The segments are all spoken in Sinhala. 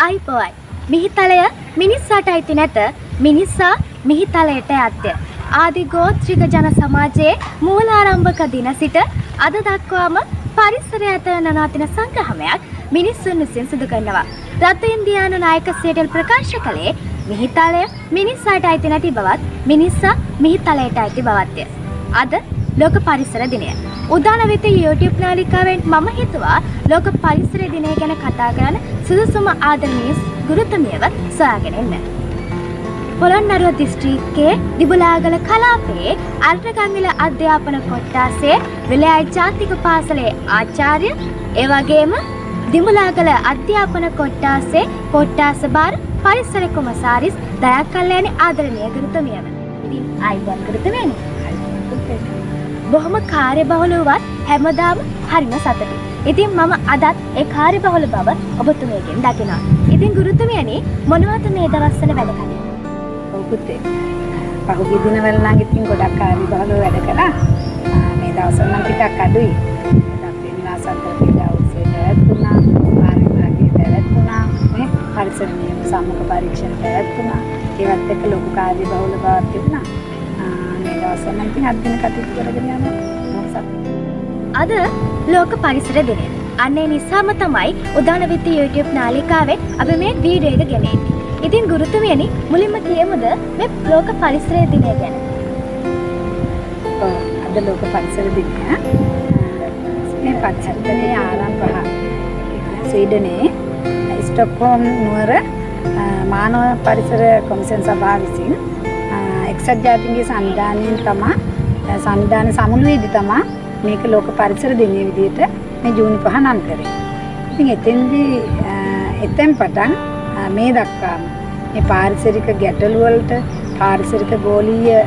අයිබෝයි මිහිතලය මිනිස්සාට අයිති නැත මිනිස්සා මිහිතලයට ඇත්තේ ආදි ගෝත්‍රික ජන සමාජයේ මූලාරම්භක දින සිට අද දක්වාම පරිසරය ඇත නනාතින සංග්‍රහමයක් මිනිස්සුන් විසින් සිදු කරනවා. රතු ඉන්දියානු නායක සීඩල් ප්‍රකාශ කළේ මිහිතලය මිනිස්සාට අයිති නැති බවත් මිනිස්සා මිහිතලයට අයිති බවත්ය. අද ලෝක පරිසර දිනය. උදාන වෙත YouTube නාලිකාවෙන් මම හිතුවා ලෝක පරිසර දිනය ගැන කතා කරන්න සුදුසුම ආදරණීය ගුරුතුමියව සොයාගෙන එන්න. පොළොන්නරුව දිස්ත්‍රික්කයේ දිබුලාගල කලාපයේ අර්ථගංගල අධ්‍යාපන කොට්ටාසේ විලයයි ජාතික පාසලේ ආචාර්ය ඒ වගේම දිබුලාගල අධ්‍යාපන කොට්ටාසේ කොට්ටාස බාර පරිසර කොමසාරිස් දයා කල්යාණි ආදරණීය ගුරුතුමියව. ඉතින් අයිබෝන් ගුරුතුමියනි. බොහොම කාර්යබහුල වුවත් හැමදාම හරිම සතුටුයි. ඉතින් මම අදත් ඒ කාර්යබහුල බව ඔබතුමියගෙන් දකිනවා. ඉතින් ගුරුතුමියනි මොනවද මේ දවස්වල වැඩ කළේ? ඔව් පුතේ. පහුගිය දිනවල නම් ඉතින් ගොඩක් කාර්යබහුලව වැඩ කළා. මේ දවස්වල නම් ටිකක් අඩුයි. අපි නිවාසන්තර පිටවුසේ පැවැත්ුණා. පාරිභාගයේ පැවැත්ුණා. මේ පරිසර නියම සම්මුඛ පරීක්ෂණ පැවැත්ුණා. ඒවත් එක්ක ලොකු කාර්යබහුල බවක් තිබුණා. අද ලෝක පරිසර දිනය. අන්න ඒ නිසාම තමයි උදාන විත්ති YouTube නාලිකාවෙන් අපි මේ වීඩියෝ එක ගෙන එන්නේ. ඉතින් ගුරුතුමියනි මුලින්ම කියමුද මේ ලෝක පරිසර දිනය ගැන? අද ලෝක පරිසර දිනය මේ පරිසර දිනය ආරම්භ ස්වීඩනයේ ස්ටොක්හෝම් නුවර මානව පරිසර කොමිෂන් සභාව විසින් එක්සත් ජාතීන්ගේ සංවිධානයෙන් තමයි සංවිධාන සමුළුවේදී තමයි මේක ලෝක පරිසර දිනය විදිහට මේ ජූනි 5 නම් කරේ. ඉතින් එතෙන් පටන් මේ දක්වාම මේ පාරිසරික ගැටලු වලට පාරිසරික ගෝලීය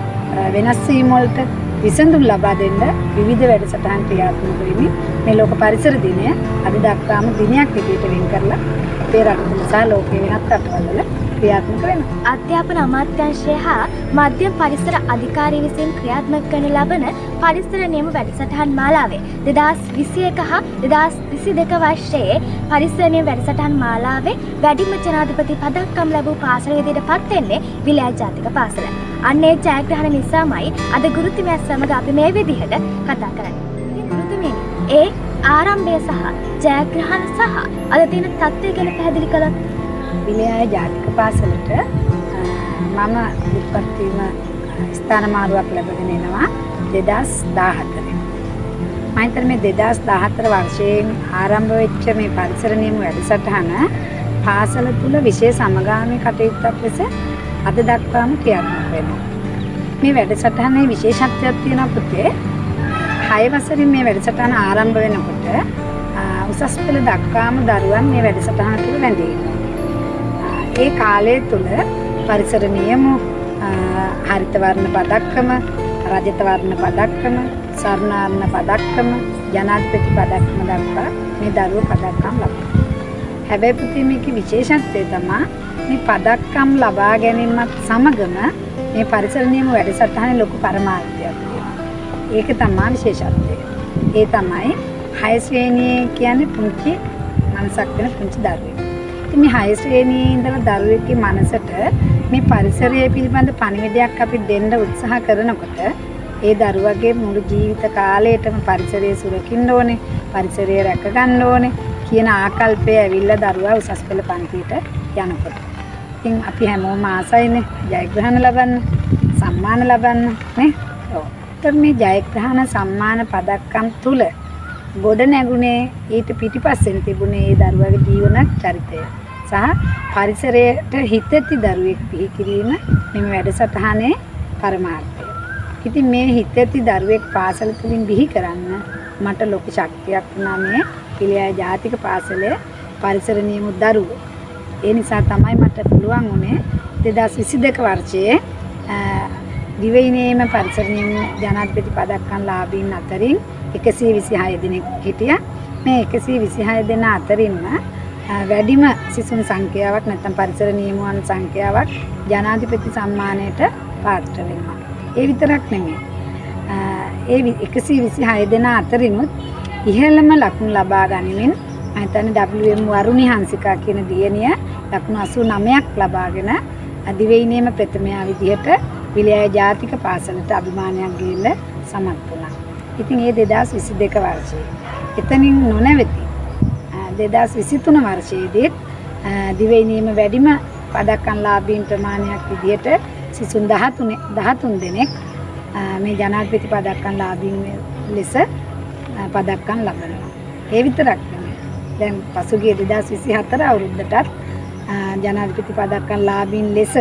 වෙනස් වීම වලට විසඳුම් ලබා දෙන්න විවිධ වැඩසටහන් ක්‍රියාත්මක කරමින් මේ ලෝක පරිසර දිනය අද දක්වාම දිනයක් විදිහට වෙන් කරලා අපේ රටවල සහ ලෝකයේ වෙනත් රටවල ක්‍රියාත්මක වෙනවා. අධ්‍යාපන අමාත්‍යාංශය හා මධ්‍යම පරිසර අධිකාරිය විසින් ක්‍රියාත්මක කරන ලබන පරිසර නියම වැඩසටහන් මාලාවේ 2021 හා 2022 වර්ෂයේ පරිසර නියම වැඩසටහන් මාලාවේ වැඩිම ජනාධිපති පදක්කම් ලැබූ පාසල විදිහට පත් වෙන්නේ විලය ජාතික පාසල. අන්න ඒ ජයග්‍රහණ නිසාමයි අද ගුරුතුමියත් සමග අපි මේ විදිහට කතා කරන්නේ. ඉතින් ගුරුතුමියනි ඒ ආරම්භය සහ ජයග්‍රහණ සහ අද තියෙන තත්ත්වය ගැන පැහැදිලි කළොත්. විලය ජාතික පාසලට මම උත්පත් වීම ස්ථාන මාරුවක් ලැබගෙන එනවා 2014. මම හිතන්නේ මේ 2014 වර්ෂයෙන් ආරම්භ වෙච්ච මේ පරිසර නියම වැඩසටහන පාසල තුල විශේෂ සමගාමී කටයුත්තක් ලෙස අද දක්වාම ක්‍රියාත්මක වෙනවා. මේ වැඩසටහනේ විශේෂත්වයක් තියෙනවා පුතේ. 6 වසරින් මේ වැඩසටහන ආරම්භ වෙනකොට උසස් පෙළ දක්වාම දරුවන් මේ වැඩසටහන තුල රැඳී ඉන්නවා. ඒ කාලය තුල පරිසර නියම හරිත වර්ණ පදක්කම, රජත වර්ණ පදක්කම, ස්වර්ණවර්ණ පදක්කම, ජනාධිපති පදක්කම දක්වා මේ දරුවෝ පදක්කම් ලබනවා. හැබැයි පුතේ මේකේ විශේෂත්වය තමයි මේ පදක්කම් ලබා ගැනීමත් සමගම මේ පරිසර නියම වැඩසටහනේ ලොකු පරමාර්ථයක් තියෙනවා. ඒක තමයි විශේෂත්වය. ඒ තමයි 6 ශ්‍රේණියේ කියන්නේ පුංචි මනසක් වෙන පුංචි දරුවෙක්. ඉතින් මේ 6 ශ්‍රේණියේ ඉඳලා දරුවෙක්ගේ මනසට මේ පරිසරය පිළිබඳ පණිවිඩයක් අපි දෙන්න උත්සාහ කරනකොට ඒ දරුවගේ මුළු ජීවිත කාලයටම පරිසරය සුරකින්න ඕනේ, පරිසරය රැක ගන්න ඕනේ කියන ආකල්පය ඇවිල්ලා දරුවා උසස් පෙළ පන්තියට යනකොට. ඉතින් අපි හැමෝම ආසයිනේ ජයග්‍රහණ ලබන්න, සම්මාන ලබන්න නේ. ඔව්. මේ ජයග්‍රහණ සම්මාන පදක්කම් තුල ගොඩ නැගුණේ ඊට පිටිපස්සෙන් තිබුණේ ඒ දරුවාගේ ජීවන චරිතය සහ පරිසරයට හිතෙති දරුවෙක් බිහි කිරීම මේ වැඩසටහනේ පරමාර්ථය. ඉතින් මේ හිතෙති දරුවෙක් පාසල තුලින් බිහි කරන්න මට ලොකු ශක්තියක් වුණා මේ පිළිය ජාතික පාසලේ පරිසර නියම දරුවෝ. ඒ නිසා තමයි මට පුළුවන් වුණේ 2022 වර්ෂයේ දිවයිනේම පරිසර නියම ජනාධිපති පදක්කම් ලාභීන් අතරින් 126 දෙනෙක් හිටියා. මේ 126 දෙනා අතරින්ම වැඩිම සිසුන් සංඛ්‍යාවක් නැත්නම් පරිසර නියමුවන් සංඛ්‍යාවක් ජනාධිපති සම්මානයට පාත්‍ර වෙනවා. ඒ විතරක් නෙමෙයි. ඒ 126 දෙනා අතරිනුත් ඉහළම ලකුණු ලබා ගනිමින් මම හිතන්නේ WM වරුණි හංසිකා කියන දියණිය ලකුණු 89ක් ලබාගෙන දිවයිනේම ප්‍රථමයා විදිහට විලය ජාතික පාසලට අභිමානයක් ගේන්න සමත් වුණා. ඉතින් ඒ 2022 වර්ෂයේ එතනින් නොනැවති 2023 වර්ෂයේදී දිවයිනේම වැඩිම පදක්කම් ලාභීන් ප්‍රමාණයක් විදිහට සිසුන් 13 දෙනෙක් මේ ජනාධිපති පදක්කම් ලාභීන් ලෙස පදක්කම් ලබනවා. ඒ විතරක් නෙමෙයි. දැන් පසුගිය 2024 අවුරුද්දටත් ජනාධිපති පදක්කම් ලාභීන් ලෙස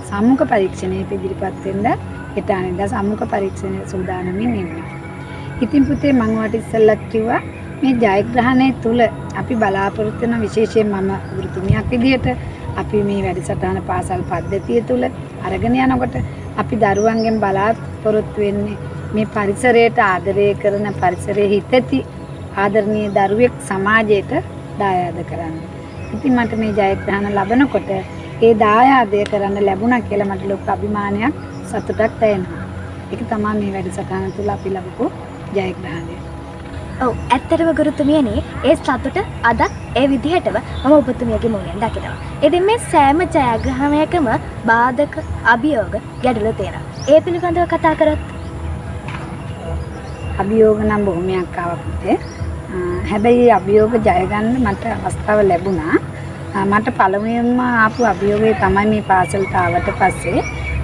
සම්මුඛ පරීක්ෂණයට ඉදිරිපත් වෙන්න හෙට අනිද්දා සම්මුඛ පරීක්ෂණය සූදානමින් ඉන්නවා. ඉතින් පුතේ මම වට ඉස්සෙල්ලත් කිව්වා මේ ජයග්‍රහණය තුල අපි බලාපොරොත්තු වෙන විශේෂයෙන් මම ගුරුතුමියක් විදිහට අපි මේ වැඩසටහන පාසල් පද්ධතිය තුල අරගෙන යනකොට අපි දරුවන්ගෙන් බලාපොරොත්තු වෙන්නේ මේ පරිසරයට ආදරය කරන පරිසරයේ හිතති ආදරණීය දරුවෙක් සමාජයට දායාද කරන්න. ඉතින් මට මේ ජයග්‍රහණ ලැබනකොට ඒ දායාදය කරන්න ලැබුණා කියලා මට ලොකු අභිමානයක් සතුටක් දැනෙනවා. ඒක තමයි මේ වැඩසටහන තුල අපි ලැබපු ජයග්‍රහණය. ඔව් ඇත්තටම ගුරුතුමියනි ඒ සතුට අද ඒ විදිහටම මම ඔබතුමියගේ මුලින් දකිනවා. ඉතින් මේ සෑම ජයග්‍රහණයකම බාධක අභියෝග ගැටලු තියෙනවා. ඒ පිළිබඳව කතා කරත් අභියෝග නම් බොහොමයක් ආවා පුතේ. හැබැයි අභියෝග ජය ගන්න මට අවස්ථාව ලැබුණා. මට පළමුවෙන්ම ආපු අභියෝගය තමයි මේ පාසලට ආවට පස්සේ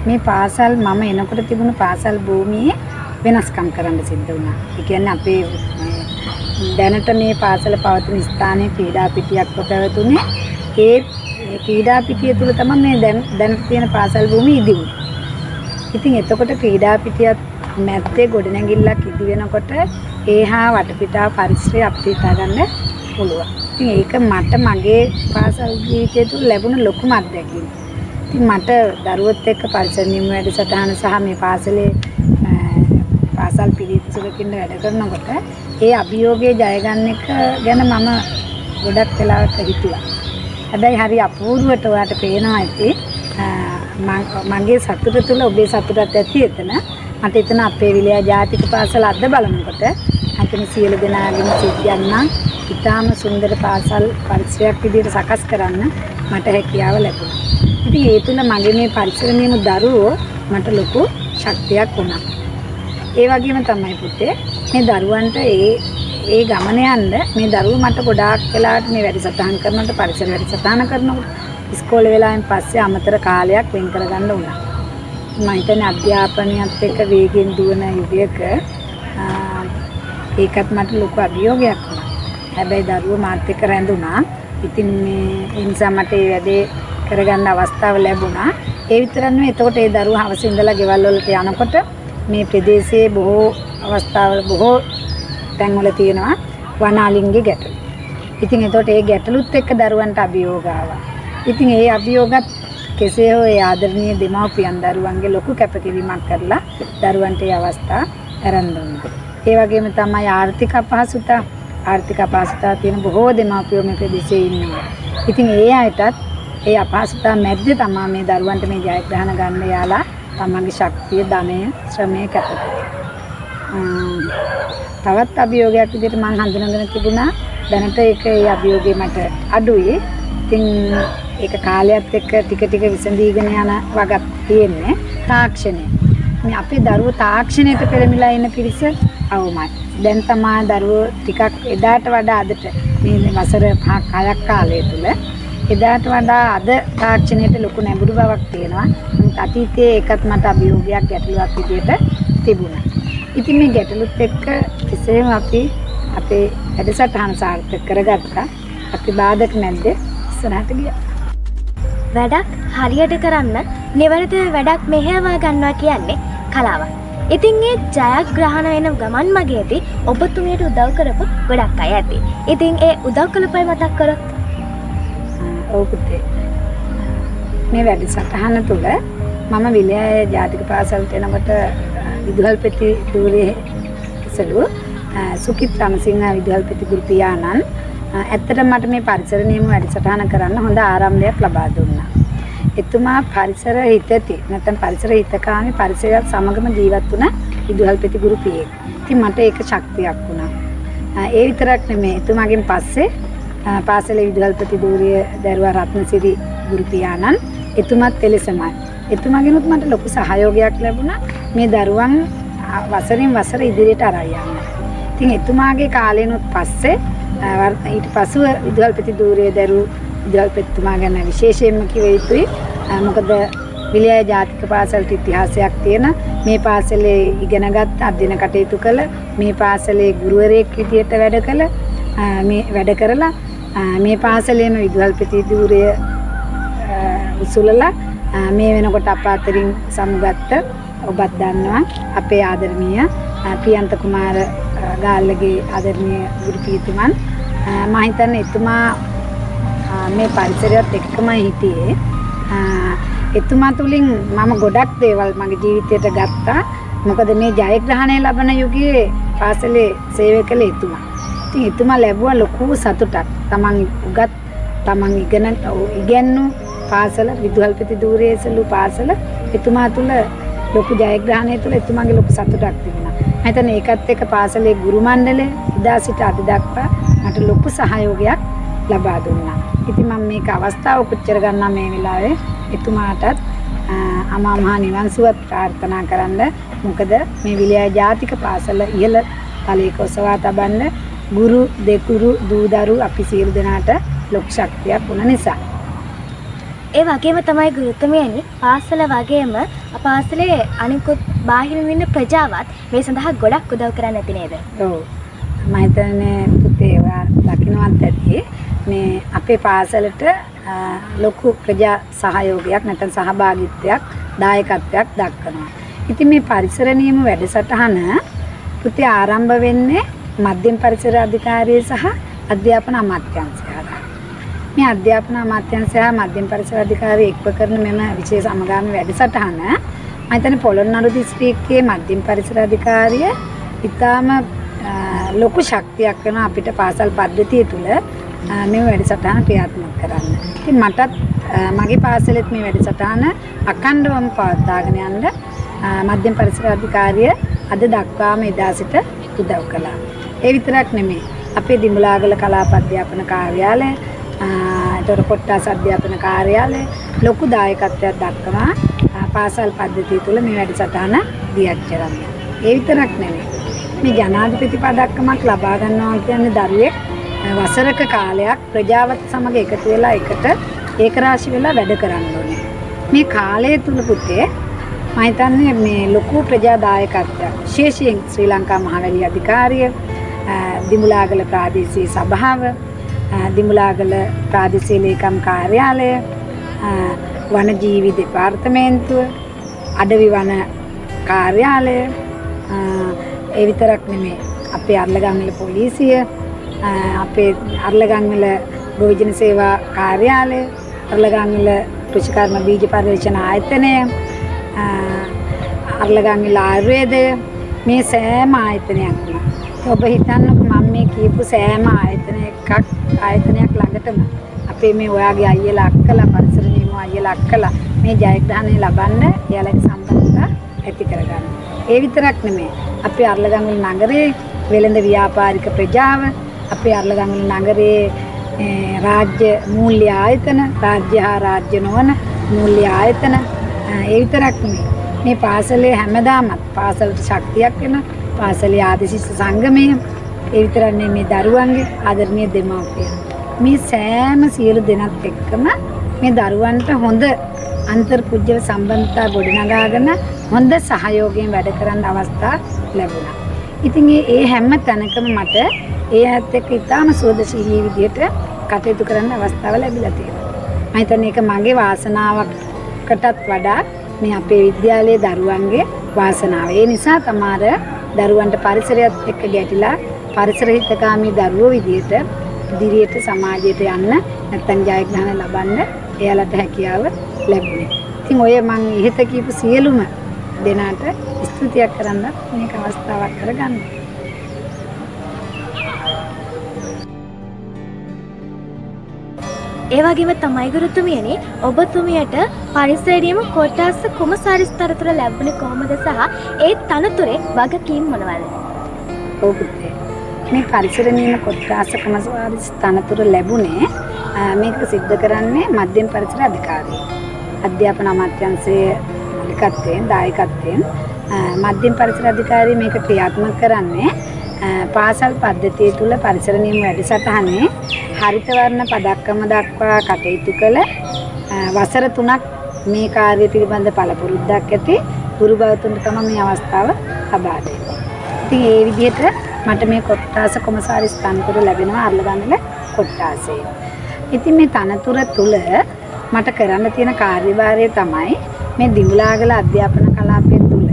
මේ පාසල් මම එනකොට තිබුණු පාසල් භූමියේ වෙනස්කම් කරන්න සිද්ධ වුණා. ඒ කියන්නේ අපේ දැනට මේ පාසල පවතින ස්ථානයේ ක්‍රීඩා පිටියක් පැවතුනේ. ඒ ක්‍රීඩා පිටිය තුල තමයි මේ දැන් තියෙන පාසල් භූමිය ඉදිවුනේ. ඉතින් එතකොට ක්‍රීඩා පිටියත් මැද්දේ ගොඩනැගිල්ලක් ඉදි වෙනකොට ඒහා වටපිටාව පරිසරය අපිට හිතා ගන්න පුළුවන්. ඉතින් ඒක මට මගේ පාසල් ජීවිතය තුළ ලැබුණ ලොකුම අත්දැකීම. ඉතින් මට දරුවොත් එක්ක පරිසර නියම වැඩසටහන සහ මේ පාසලේ පාසල් පිළිවෙත සුරකින්න වැඩ කරනකොට ඒ අභියෝගයේ ජය ගන්න එක ගැන මම ගොඩක් වෙලාවට හිතුවා. හැබැයි හරි අපූර්වට ඔයාලට පේනවා ඇති මගේ සතුට තුළ ඔබේ සතුටත් ඇති එතන. මට එතන අපේ විලය ජාතික පාසල අද බලනකොට අතන සියලු දෙනාගේම සිද්ධියක් නම් ඉතාම සුන්දර පාසල් පරිසරයක් විදිහට සකස් කරන්න මට හැකියාව ලැබුණා. ඉතින් ඒ තුල මගේ මේ පරිසර නියම දරුවෝ මට ලොකු ශක්තියක් වුණා. ඒ වගේම තමයි පුතේ මේ දරුවන්ට ඒ ගමන යන්න මේ දරුවෝ මට ගොඩාක් වෙලාවට මේ වැඩසටහන් කරනකොට පරිසර වැඩසටහන කරනකොට ඉස්කෝලේ වෙලාවෙන් පස්සේ අමතර කාලයක් වෙන් කරගන්න වුණා. මම හිතන්නේ අධ්‍යාපනයත් එක්ක වේගෙන් දුවන යුගයක ඒකත් මට ලොකු අභියෝගයක් වුණා. හැබැයි දරුවෝ මාත් එක්ක රැඳුණා. ඉතින් මේ නිසා මට මේ වැඩේ කරගන්න අවස්ථාව ලැබුණා. ඒ විතරක් නෙවෙයි එතකොට ඒ දරුවෝ හවස ඉඳලා ගෙවල් වලට යනකොට මේ ප්‍රදේශයේ බොහෝ අවස්ථාවල බොහෝ තැන්වල තියෙනවා වනාලින්ගේ ගැටලු. ඉතින් එතකොට ඒ ගැටලුත් එක්ක දරුවන්ට අභියෝග ආවා. ඉතින් ඒ අභියෝගත් කෙසේ හෝ ඒ ආදරණීය දෙමව්පියන් දරුවන්ගේ ලොකු කැපකිරීමක් කරලා දරුවන්ට ඒ අවස්ථා ආරම්භ දුන්නා. ඒ වගේම තමයි ආර්ථික අපහසුතාව තියෙන බොහෝ දෙමව්පියෝ මේ ප්‍රදේශයේ ඉන්නවා. ඉතින් ඒ අයටත් ඒ අපහසුතාව මැද්දේ තමයි මේ දරුවන්ට මේ ජයග්‍රහණ ගන්න යාලා තමන්ගේ ශක්තිය, ධනය, ශ්‍රමය කැප තවත් අභියෝගයක් විදිහට මම හඳුනගෙන තිබුණා. දැනට ඒ අභියෝගේ මට අඩුයි. ඉතින් ඒක කාලයත් එක්ක ටික ටික විසඳීගෙන යන වගක් තියෙන්නේ තාක්ෂණය. මේ අපේ දරුවෝ තාක්ෂණයට පෙළඹිලා ඉන්න පිරිස අවමයි. දැන් තමයි දරුවෝ ටිකක් එදාට වඩා අදට මේ වසර 5-6ක් කාලය තුල එදාට වඩා අද තාක්ෂණයට ලොකු නැඹුරු බවක් තියෙනවා. අතීතයේ ඒකත් මට අභියෝගයක් ගැටලුවක් විදිහට තිබුණා. ඉතින් මේ ගැටලුත් එක්ක කෙසේම අපි අපේ වැඩසටහන සාර්ථක කරගත්තා. අපි බාධක මැද්දේ ඉස්සරහට ගියා. වැඩක් හරියට කරන්න නිවැරදිව වැඩක් මෙහෙයවා ගන්නවා කියන්නේ කලාවක්. ඉතින් ඒ ජයග්‍රහණ වෙන ගමන් මගේදී ඔබතුමියට උදව් කරපු ගොඩක් අය ඇති. ඉතින් ඒ උදව් කළපයි මතක් කරොත්. ඔව් පුතේ. මේ වැඩසටහන තුළ මම විලය ජාතික පාසලට එනකොට විදුහල්පති ධූරයේ ඉසළු සුකිත් රණසිංහ විදුහල්පති ගුරු පියාණන් ඇත්තටම මට මේ පරිසර නියම වැඩසටහන කරන්න හොඳ ආරම්භයක් ලබා දුන්නා. එතුමා පරිසර හිතති නැත්නම් පරිසර හිතකාමී පරිසරයත් සමගම ජීවත් වුණ විදුහල්පති ගුරු පියෙක්. ඉතින් මට ඒක ශක්තියක් වුණා. ඒ විතරක් නෙමෙයි එතුමාගෙන් පස්සේ පාසලේ විදුහල්පති ධූරිය දරුවා රත්නසිරි ගුරු පියාණන් එතුමත් එලෙසමයි. එතුමාගෙනුත් මට ලොකු සහයෝගයක් ලැබුණා මේ දරුවන් වසරින් වසර ඉදිරියට අරන් යන්න. ඉතින් එතුමාගේ කාලෙනුත් පස්සේ ඊට පසුව විදුහල්පති ධූරිය දරු විදුහල්පතිතුමා ගැන විශේෂයෙන්ම කිව යුතුයි. මොකද විලය ජාතික පාසලට ඉතිහාසයක් තියෙන මේ පාසලේ ඉගෙනගත් අධ්‍යයන කටයුතු කළ මේ පාසලේ ගුරුවරයෙක් විදියට වැඩ කරලා මේ පාසලේම විදුහල්පති ධූරිය උසුලලා මේ වෙනකොට අප අතරින් සමුගත්ත ඔබත් දන්නවා අපේ ආදරණීය ප්‍රියන්ත කුමාර ගාල්ලගේ ආදරණීය ගුරු පියතුමන් මම හිතන්නේ එතුමා මේ පරිසරයත් එක්කම හිටියේ. එතුමා තුලින් මම ගොඩක් දේවල් මගේ ජීවිතයට ගත්තා. මොකද මේ ජයග්‍රහණය ලබන යුගයේ පාසලේ සේවය කළ එතුමා. ඉතින් එතුමා ලැබුවා ලොකු සතුටක්. තමන් ඉගෙනු පාසල විදුහල්පති ධූරියේ සලු පාසල එතුමා තුල ලොකු ජයග්‍රහණය තුල එතුමාගේ ලොකු සතුටක් තිබුණා. මම හිතන්නේ ඒකත් එක්ක පාසලේ ගුරු මණ්ඩලය එදා සිට අද දක්වා මට ලොකු සහයෝගයක් ලබා දුන්නා. ඉතින් මම මේක අවස්ථාව පුච්චර ගන්නා මේ වෙලාවේ එතුමාටත් අමා මහ නිවන් සුව ප්‍රාර්ථනා කරන්න. මොකද මේ විලය ජාතික පාසල ඉහළ තලයක ඔසවා තබන්න ගුරු දෙකුරු දූදරු අපි සියලු දෙනාට ලොකු ශක්තියක් වුණ නිසා. ඒ වගේම තමයි ගුරුතුමියනි පාසල වගේම පාසලේ අනිකුත් බාහිරින් ඉන්න ප්‍රජාවත් මේ සඳහා ගොඩක් උදව් කරන්න ඇති නේද? ඔව්. මම හිතන්නේ පුතේ ඒවා දකින්නවත් ඇති. මේ අපේ පාසලට ලොකු ප්‍රජා සහයෝගයක් නැත්නම් සහභාගීත්වයක් දායකත්වයක් දක්වනවා. ඉතින් මේ පරිසර නියම වැඩසටහන පුතේ ආරම්භ වෙන්නේ මධ්‍යම පරිසර අධිකාරිය සහ අධ්‍යාපන අමාත්‍යාංශය හරහා. මේ අධ්‍යාපන අමාත්‍යාංශය සහ මධ්‍යම පරිසර අධිකාරිය එක්ව කරන මෙම විශේෂ සමගාමී වැඩසටහන මම හිතන්නේ පොළොන්නරු දිස්ත්‍රික්කයේ මධ්‍යම පරිසර අධිකාරිය ඉතාම ලොකු ශක්තියක් වෙන අපිට පාසල් පද්ධතිය තුළ මේ වැඩසටහන ක්‍රියාත්මක කරන්න. ඉතින් මටත් මගේ පාසලෙත් මේ වැඩසටහන අඛණ්ඩවම පවත්වාගෙන යන්න මධ්‍යම පරිසර අධිකාරිය අද දක්වාම එදා සිට උදව් කළා. ඒ විතරක් නෙමෙයි අපේ දිඹුලාගල කලාප අධ්‍යාපන කාර්යාලය එතකොට කොට්ටාස අධ්‍යාපන කාර්යාලය ලොකු දායකත්වයක් දක්වනවා පාසල් පද්ධතිය තුළ මේ වැඩසටහන දියත් කරන්න. ඒ විතරක් නෙමෙයි මේ ජනාධිපති පදක්කමක් ලබා ගන්නවා කියන්නේ දරුවෙක් වසරක කාලයක් ප්‍රජාවත් සමග එකතු වෙලා ඒකරාශි වෙලා වැඩ කරන්න ඕනේ. මේ කාලය තුල පුතේ මම හිතන්නේ මේ ලොකු ප්‍රජා දායකත්වයක් විශේෂයෙන් ශ්‍රී ලංකා මහවැලි අධිකාරිය, දිමුලාගල ප්‍රාදේශීය සභාව, දිමුලාගල ප්‍රාදේශීය ලේකම් කාර්යාලය, වනජීවි දෙපාර්තමේන්තුව, අඩවි වන කාර්යාලය, ඒ විතරක් නෙමෙයි අපේ අර්ලගම්වල පොලිසිය, අපේ අර්ලගම්වල ගොවිජන සේවා කාර්යාලය, අර්ලගම්වල කෘෂිකර්ම බීජ පරිවේෂණ ආයතනය, අර්ලගම්වල ආයුර්වේදය මේ සෑම ආයතනයක්ම ඔබ හිතන්නකො මම මේ කියපු සෑම ආයතනයක් ළඟටම අපේ මේ ඔයාගේ අයියලා අක්කලා පරිසර නියම අයියලා අක්කලා මේ ජයග්‍රහණය ලබන්න එයාලගේ සම්බන්ධතා ඇති කරගන්න. ඒ විතරක් නෙමෙයි අපේ අර්ලගම්වල නගරයේ වෙළඳ ව්‍යාපාරික ප්‍රජාව, අපේ අර්ලගම්වල නගරයේ රාජ්‍ය මූල්‍ය ආයතන, රාජ්‍ය හා රාජ්‍ය නොවන මූල්‍ය ආයතන, ඒ විතරක් නෙමෙයි මේ පාසලේ හැමදාමත් පාසලට ශක්තියක් වෙන පාසලේ ආදිශිෂ්‍ය සංගමය, ඒ විතරක් නෙමෙයි මේ දරුවන්ගේ ආදරණීය දෙමාපියන් මේ සෑම සියලු දෙනාත් එක්කම මේ දරුවන්ට හොඳ අන්තර්පුජ්‍යල සම්බන්ධතා ගොඩනගාගෙන හොඳ සහයෝගයෙන් වැඩ කරන්න අවස්ථා ලැබුණා. ඉතින් ඒ හැම තැනකම මට ඒ ඇත්ත එක්ක ඉතාම සෝදශීලී විදිහට කටයුතු කරන්න අවස්ථාව ලැබිලා තියෙනවා. මම හිතන්නේ ඒක මගේ වාසනාවකටත් වඩා මේ අපේ විද්‍යාලයේ දරුවන්ගේ වාසනාව. ඒ නිසා තමයි දරුවන්ට පරිසරයත් එක්ක ගැටිලා පරිසර හිතකාමී දරුවෝ විදිහට ඉදිරියට සමාජයට යන්න නැත්නම් ජයග්‍රහණ ලබන්න එයාලට හැකියාව ලැබුණේ. ඉතින් ඔය මම ඉහත කියපු සියලුම දෙනාට ස්තුතියක් කරන්න මේක අවස්ථාවක් කරගන්න. ඒ වගේම තමයි ගුරුතුමියනි ඔබතුමියට පරිසරයේම කොටස් කොමසාරිස් තනතුර ලැබුණේ කොහොමද සහ ඒ තනතුරේ වගකීම් මොනවාද? ඔව් පුතේ. මේ පරිසර නියම කොට්ටාස කොමසාරිස් තනතුර ලැබුණේ මේක සිද්ධ කරන්නේ මධ්‍යම පරිසර අධිකාරිය. අධ්‍යාපන අමාත්‍යාංශයේ මූලිකත්වයෙන් දායකත්වයෙන් මධ්‍යම පරිසර අධිකාරිය මේක ක්‍රියාත්මක කරන්නේ පාසල් පද්ධතිය තුල පරිසර නියම වැඩසටහනේ හරිත වර්ණ පදක්කම දක්වා කටයුතු කළ වසර 3ක් මේ කාර්ය පිළිබඳ පළපුරුද්දක් ඇති ගුරු භාවතුන්ට තමයි මේ අවස්ථාව ලබා දෙන්නේ. ඉතින් ඒ විදිහට මට මේ කොට්ටාස කොමසාරිස් තනතුර ලැබෙනවා අර්ලගංගල කොට්ටාසේ. ඉතින් මේ තනතුර තුල මට කරන්න තියෙන කාර්යභාරය තමයි මේ දිමුලාගල අධ්‍යාපන කලාපය තුල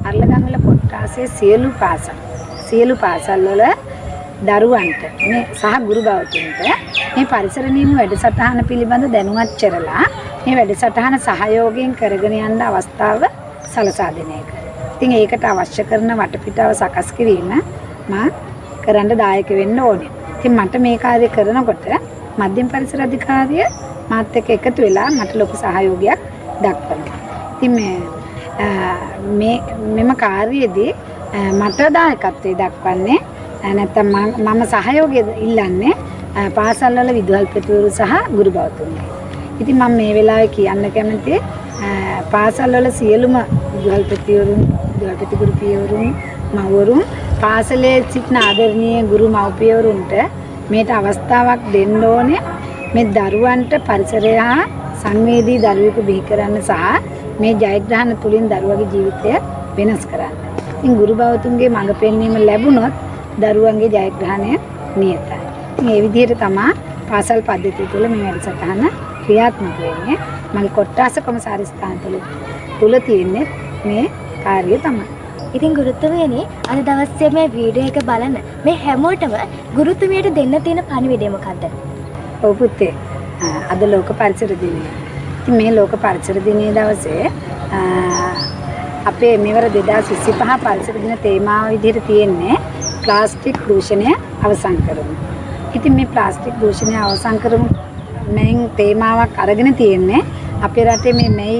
අර්ලගංගල කොට්ටාසේ සියලු පාසල් වල දරුවන්ට මේ සහ ගුරු භාවතුන්ට මේ පරිසර නියම වැඩසටහන පිළිබඳ දැනුවත් කරලා මේ වැඩසටහන සහයෝගයෙන් කරගෙන යන්න අවස්ථාව සලසා දෙන එක. ඉතින් ඒකට අවශ්‍ය කරන වටපිටාව සකස් කිරීම මම කරන්න දායක වෙන්න ඕනේ. ඉතින් මට මේ කාර්යය කරනකොට මධ්‍යම පරිසර අධිකාරිය මාත් එක්ක එකතු වෙලා මට ලොකු සහයෝගයක් දක්වනවා. ඉතින් මෙම කාර්යයේදී මට දායකත්වයේ දක්වන්නේ නැත්නම් මම සහයෝගය ඉල්ලන්නේ පාසල් වල විදුහල්පතිවරු සහ ගුරු භාවතුන්ගේ. ඉතින් මම මේ වෙලාවේ කියන්න කැමතියි පාසල් වල සියලුම විදුහල්පතිවරුන් විදුහල්පති ගුරු පියවරුන් මව්වරුන් පාසලේ සිටින ආදරණීය ගුරු මව්පියවරුන්ට මේට අවස්ථාවක් දෙන්න ඕනේ මේ දරුවන්ට පරිසරය හා සංවේදී දරුවෙකු බිහි කරන්න සහ මේ ජයග්‍රහණ තුලින් දරුවගේ ජීවිතය වෙනස් කරන්න. ඉතින් ගුරු භාවතුන්ගේ මඟ පෙන්වීම ලැබුණොත් දරුවන්ගේ ජයග්‍රහණය නියතයි. ඉතින් ඒ විදිහට තමයි පාසල් පද්ධතිය තුළ මේ වැඩසටහන ක්‍රියාත්මක වෙන්නේ. මගේ කොට්ටාස කොමසාරිස් තුල තියෙන්නේ මේ කාර්යය තමයි. ඉතින් ගුරුතුමියනි අද දවසේ මේ වීඩියෝ එක බලන මේ හැමෝටම ගුරුතුමියට දෙන්න තියෙන පණිවිඩය මොකද්ද? ඔව් පුතේ. අද ලෝක පරිසර දිනය. ඉතින් මේ ලෝක පරිසර දිනයේ දවසේ අපේ මෙවර 2025 පරිසර දින තේමාව විදිහට තියෙන්නේ ප්ලාස්ටික් දූෂණය අවසන් කරමු. ඉතින් මේ ප්ලාස්ටික් දූෂණය අවසන් කරමු මෙන් තේමාවක් අරගෙන තියෙන්නේ අපේ රටේ මේ May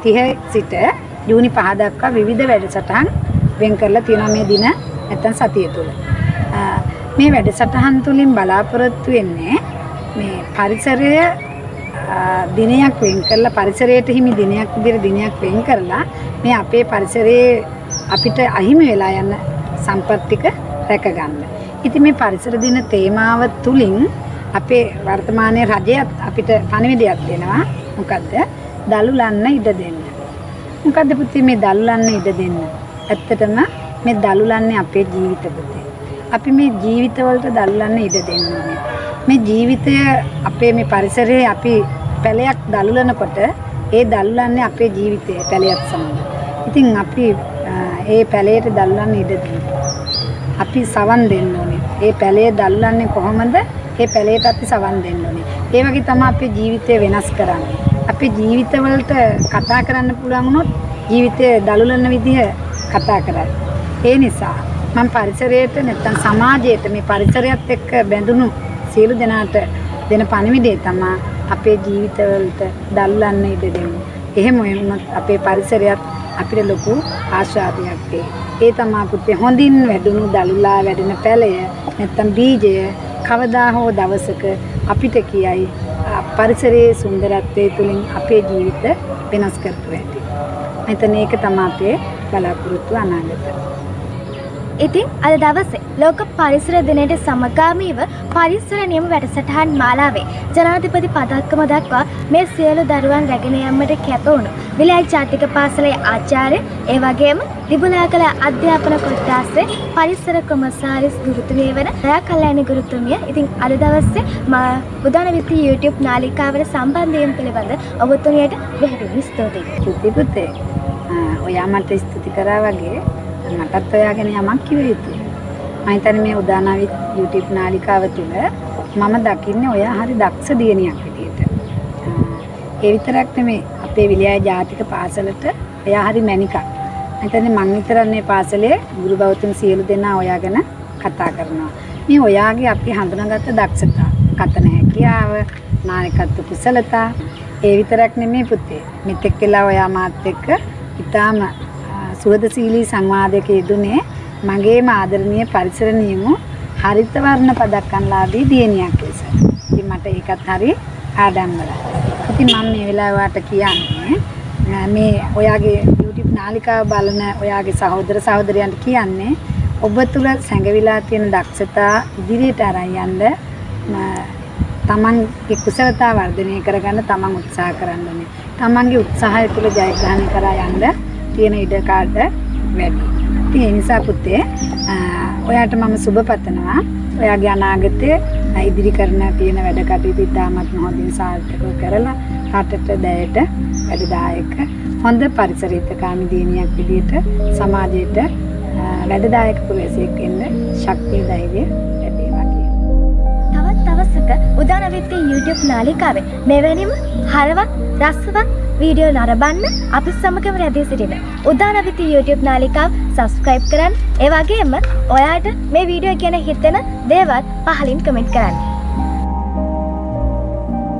30 සිට ජූනි 5 දක්වා විවිධ වැඩසටහන් වෙන් කරලා තියෙනවා මේ දින නැත්නම් සතිය තුල. මේ වැඩසටහන් තුලින් බලාපොරොත්තු වෙන්නේ මේ පරිසරය දිනයක් වෙන් කරලා පරිසරයට හිමි දිනයක් විදිහට දිනයක් වෙන් කරලා මේ අපේ පරිසරයේ අපිට අහිමි වෙලා යන සම්පත් ටික රැකගන්න. ඉතින් මේ පරිසර දින තේමාව තුලින් අපේ වර්තමානයේ රජයත් අපිට පණිවිඩයක් දෙනවා. මොකද්ද? දලුලන්න ඉඩ දෙන්න. මොකද්ද පුතේ මේ දලුලන්න ඉඩ දෙන්න? ඇත්තටම මේ දලුලන්නේ අපේ ජීවිත පුතේ. අපි මේ ජීවිතවලට දලුලන්න ඉඩ දෙන්න ඕනේ. මේ ජීවිතය අපේ මේ පරිසරයේ අපි පැලයක් දලුලනකොට ඒ දලුලන්නේ අපේ ජීවිතයේ පැලයක් සමග. ඉතින් අපි ඒ පැලයට දලුලන්න ඉඩ දෙන්න. අපි සවන් දෙන්න ඕනේ. ඒ පැලේ දල්ලන්නේ කොහොමද? ඒ පැලේට අපි සවන් දෙන්න ඕනේ. ඒ වගේ තමයි අපේ ජීවිතය වෙනස් කරන්නේ. අපේ ජීවිතවලට කතා කරන්න පුළුවන් වුණොත් ජීවිතය දලුලන විදිහ කතා කරයි. ඒ නිසා මම පරිසරයට නැත්තම් සමාජයට මේ පරිසරයත් එක්ක බැඳුණු සියලු දෙනාට දෙන පණිවිඩය තමයි අපේ ජීවිතවලට දල්ලන්න ඉඩ දෙන්න. එහෙම වුණොත් අපේ පරිසරයත් අපිට ලොකු ආශාදයක් දෙයි. ඒ තමයි පුතේ හොඳින් වැඩුණු දලුලා වැඩෙන පැලය නැත්තම් බීජය කවදා හෝ දවසක අපිට කියයි පරිසරයේ සුන්දරත්වයේ තුලින් අපේ ජීවිත වෙනස් කරතු ඇති. මෙතන ඒක තමයි අපේ බලාපොරොත්තු අනාගතය. ඉතින් අද දවසේ ලෝක පරිසර දිනයට සමගාමීව පරිසර නියම වැඩසටහන් මාලාවේ ජනාධිපති පදක්කම දක්වා මේ සියලු දරුවන් රැගෙන යාමට කැප වුණු විලයි ජාතික පාසලේ ආචාර්ය ඒ වගේම දිබුලාගල අධ්‍යාපන කොට්ටාසේ පරිසර කොමසාරිස් ගුරුතුමිය වන දයා කල්‍යාණි ගුරුතුමිය ඉතින් අද දවසේ උදාන විත්ති YouTube නාලිකාවට සම්බන්ධ වීම පිළිබඳ ඔබතුමියට බෙහෙවින් ස්තුතියි. පුතේ ඔයා මට ස්තුති කරා වගේ මටත් ඔයාගෙන යමක් කිව යුතුයි. මම හිතන්නේ මේ උදානාවිත් YouTube නාලිකාව තුළ මම දකින්නේ ඔයා හරි දක්ෂ දියණියක් විදියට. ඒ විතරක් නෙමෙයි අපේ විලයයි ජාතික පාසලට ඔයා හරි මැනිකක්. මම හිතන්නේ මං විතරන්නේ පාසලේ ගුරු භාවතුන් සියලු දෙනා ඔයා ගැන කතා කරනවා. මේ ඔයාගේ අපි හඳුනාගත්ත දක්ෂතා, කතන හැකියාව, නායකත්ව කුසලතා ඒ විතරක් නෙමෙයි පුතේ. මෙතෙක් වෙලා ඔයා මාත් එක්ක ඊටාම සුවදශීලී සංවාදයක යෙදුනේ මගේම ආදරණීය පරිසර නියම හරිත වර්ණ පදක්කම්ලාභී දියණියක් ලෙස. ඉතින් මට ඒකත් හරි ආඩම්බරයි. ඉතින් මම මේ වෙලාවට කියන්නේ මේ ඔයාගේ YouTube නාලිකාව බලන ඔයාගේ සහෝදර සහෝදරයන්ට කියන්නේ ඔබ තුල සැඟවිලා තියෙන දක්ෂතා ඉදිරියට අරන් යන්න තමන්ගේ කුසලතා වර්ධනය කරගන්න තමන් උත්සාහ කරන්න ඕනේ. තමන්ගේ උත්සාහය තුළ ජයග්‍රහණය කරා යන්න තියෙන ඉඩකාඩ වැඩි. ඉතින් ඒ නිසා පුතේ ඔයාට මම සුබ පතනවා. ඔයාගේ අනාගතයේ ඉදිරි කරන තියෙන වැඩ කටයුතු ඉතාමත් හොඳින් සාර්ථකව කරලා රටට දැයට වැඩදායක හොඳ පරිසරිතකාමී දියණියක් විදියට සමාජයට වැඩදායක පුරවැසියෙක් වෙන්න ශක්තිය ධෛර්යය ලැබේවා කියලා. තවත් දවසක උදානවිත්ති YouTube නාලිකාවේ මෙවැනිම හරවත් රසවත් වීඩියෝ නරඹන්න අපි සමගම රැඳී සිටින උදානවිත්ති YouTube නාලිකාව subscribe කරන්න. ඒ වගේම ඔයාට මේ වීඩියෝ ගැන හිතෙන දේවල් පහලින් කමෙන්ට් කරන්න.